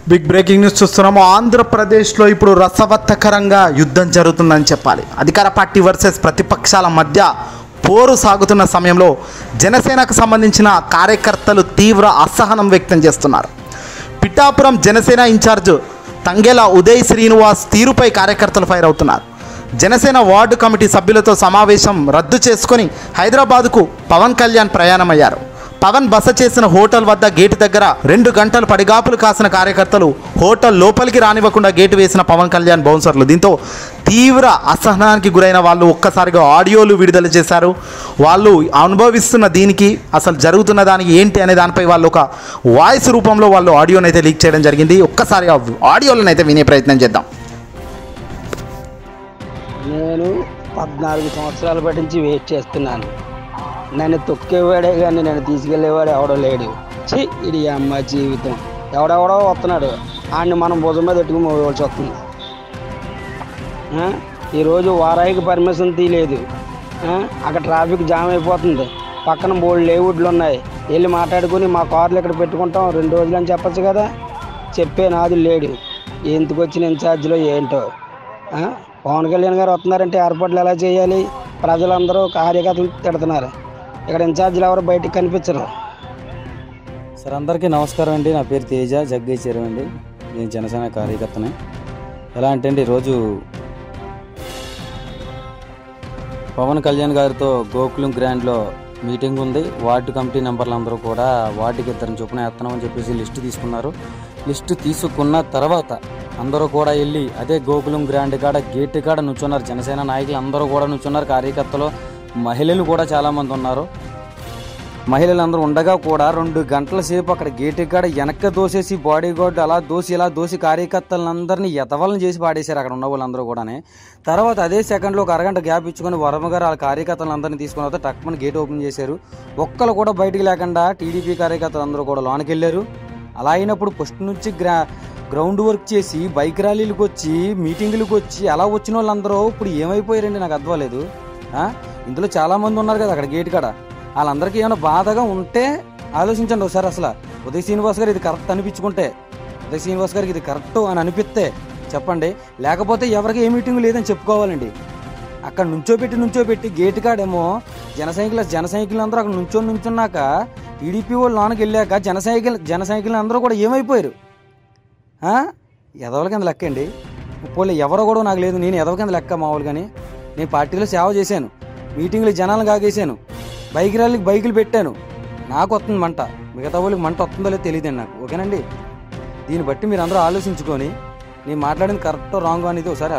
Big breaking news చూస్తున్నాము. ఆంధ్రప్రదేశ్లో ఇప్పుడు రసవత్తకరంగా యుద్ధం జరుగుతుందని చెప్పాలి. అధికార పార్టీ వర్సెస్ ప్రతిపక్షాల మధ్య పోరు సాగుతున్న సమయంలో జనసేనకు సంబంధించిన కార్యకర్తలు తీవ్ర అసహనం వ్యక్తం చేస్తున్నారు. పిఠాపురం జనసేన ఇన్ఛార్జ్ తంగెల ఉదయ్ శ్రీనివాస్ తీరుపై కార్యకర్తలు ఫైర్ అవుతున్నారు. జనసేన వార్డు కమిటీ సభ్యులతో సమావేశం రద్దు చేసుకొని హైదరాబాద్కు పవన్ కళ్యాణ్ ప్రయాణమయ్యారు. పవన్ బస చేసిన హోటల్ వద్ద గేటు దగ్గర 2 గంటలు పడిగాపులు కాసిన కార్యకర్తలు హోటల్ లోపలికి రానివ్వకుండా గేటు వేసిన పవన్ కళ్యాణ్ బౌన్సర్లు. దీంతో తీవ్ర అసహనానికి గురైన వాళ్ళు ఒక్కసారిగా ఆడియోలు విడుదల చేశారు. వాళ్ళు అనుభవిస్తున్న దీనికి అసలు జరుగుతున్న దానికి ఏంటి అనే దానిపై వాళ్ళు ఒక వాయిస్ రూపంలో వాళ్ళు ఆడియోని అయితే లీక్ చేయడం జరిగింది. ఒక్కసారిగా ఆడియోలను అయితే వినే ప్రయత్నం చేద్దాం. నేను 14 సంవత్సరాల పాటు నుంచి వెయిట్ చేస్తున్నాను. నన్ను తొక్కేవాడే కానీ నన్ను తీసుకెళ్ళేవాడు ఎవడో లేడు. ఇది అమ్మ జీవితం. ఎవడెవడో వస్తున్నాడు, ఆడిని మనం భుజం మీద పెట్టుకుని మోయవలసి వస్తుంది. ఈరోజు వారాయికి పర్మిషన్ తీయలేదు. అక్కడ ట్రాఫిక్ జామ్ అయిపోతుంది. పక్కన బోల్డ్ లేవుడ్లు ఉన్నాయి. వెళ్ళి మాట్లాడుకుని మా కార్లు ఇక్కడ పెట్టుకుంటాం 2 రోజులు అని చెప్పచ్చు కదా. చెప్పే నాది లేడు. ఎందుకు వచ్చిన ఇన్ఛార్జ్లో ఏంటో. పవన్ కళ్యాణ్ గారు వస్తున్నారంటే ఏర్పాట్లు ఎలా చేయాలి? ప్రజలందరూ కార్యకర్తలు తిడుతున్నారు. ఇక్కడ ఇన్ఛార్జీలు ఎవరు బయటికి కనిపించరు. సార్ అందరికీ నమస్కారం అండి. నా పేరు తేజ జగ్గేశ్వరం అండి. నేను జనసేన కార్యకర్తనే. ఎలా అంటే అండి, ఈరోజు పవన్ కళ్యాణ్ గారితో గోకులం గ్రాండ్లో మీటింగ్ ఉంది. వార్డు కమిటీ మెంబర్లు అందరూ కూడా వార్డుకి 2 చొప్పున వేస్తున్నామని చెప్పేసి లిస్టు తీసుకున్నారు. లిస్టు తీసుకున్న తర్వాత అందరూ కూడా వెళ్ళి అదే గోకులం గ్రాండ్ కాడ గేటు కాడ నుంచున్నారు. జనసేన నాయకులు అందరూ కూడా నుంచున్నారు. కార్యకర్తలు, మహిళలు కూడా చాలామంది ఉన్నారు. మహిళలు అందరూ ఉండగా కూడా 2 గంటల సేపు అక్కడ గేటు కాడ వెనక్కి దోసేసి బాడీ గార్డు అలా దోసి ఇలా దోసి కార్యకర్తలందరినీ ఎతవలను చేసి పాడేశారు అక్కడ ఉన్న వాళ్ళందరూ కూడానే. తర్వాత అదే సెకండ్లో ఒక అరగంట గ్యాప్ ఇచ్చుకొని వర్మ గారు ఆ కార్యకర్తలందరినీ తీసుకున్న తర్వాత టక్మని గేట్ ఓపెన్ చేశారు. ఒక్కరు కూడా బయటికి లేకుండా టీడీపీ కార్యకర్తలు అందరూ కూడా లోనికి వెళ్ళారు. అలా అయినప్పుడు ఫస్ట్ నుంచి గ్రౌండ్ వర్క్ చేసి బైక్ ర్యాలీలకు వచ్చి మీటింగులకు వచ్చి అలా వచ్చిన వాళ్ళందరూ ఇప్పుడు ఏమైపోయారండి నాకు అర్థమలేదు. ఇందులో చాలామంది ఉన్నారు కదా అక్కడ గేట్ కాడ. వాళ్ళందరికీ ఏమైనా బాధగా ఉంటే ఆలోచించండి ఒకసారి. అసలు ఉదయ్ శ్రీనివాస్ గారు ఇది కరెక్ట్ అనిపించుకుంటే, ఉదయ్ శ్రీనివాస్ గారికి ఇది కరెక్ట్ అని అనిపిస్తే చెప్పండి. లేకపోతే ఎవరికి ఏ మీటింగ్ లేదని చెప్పుకోవాలండి. అక్కడ నుంచోబెట్టి గేట్ కాడేమో జన సైకిల్ అందరూ అక్కడ నుంచున్నాక టీడీపీ వాళ్ళు లోనకి వెళ్ళాక జన సైకిల్ అందరూ కూడా ఏమైపోయారు. ఎదవల కింద లెక్క అండి. పోలే ఎవరో కూడా నాకు లేదు. నేను ఎదవ కింద లెక్క మామూలుగాని. నేను పార్టీలో సేవ చేశాను, మీటింగ్లు జనాలను కాగేశాను, బైక్ ర్యాలీకి బైకులు పెట్టాను. నాకు వస్తుంది మంట, మిగతా వాళ్ళకి మంట వస్తుందో లేదో తెలియదండి నాకు. ఓకేనండి. దీన్ని బట్టి మీరు అందరూ ఆలోచించుకొని నేను మాట్లాడింది కరెక్ట్ రాంగ్ అనేది ఒకసారి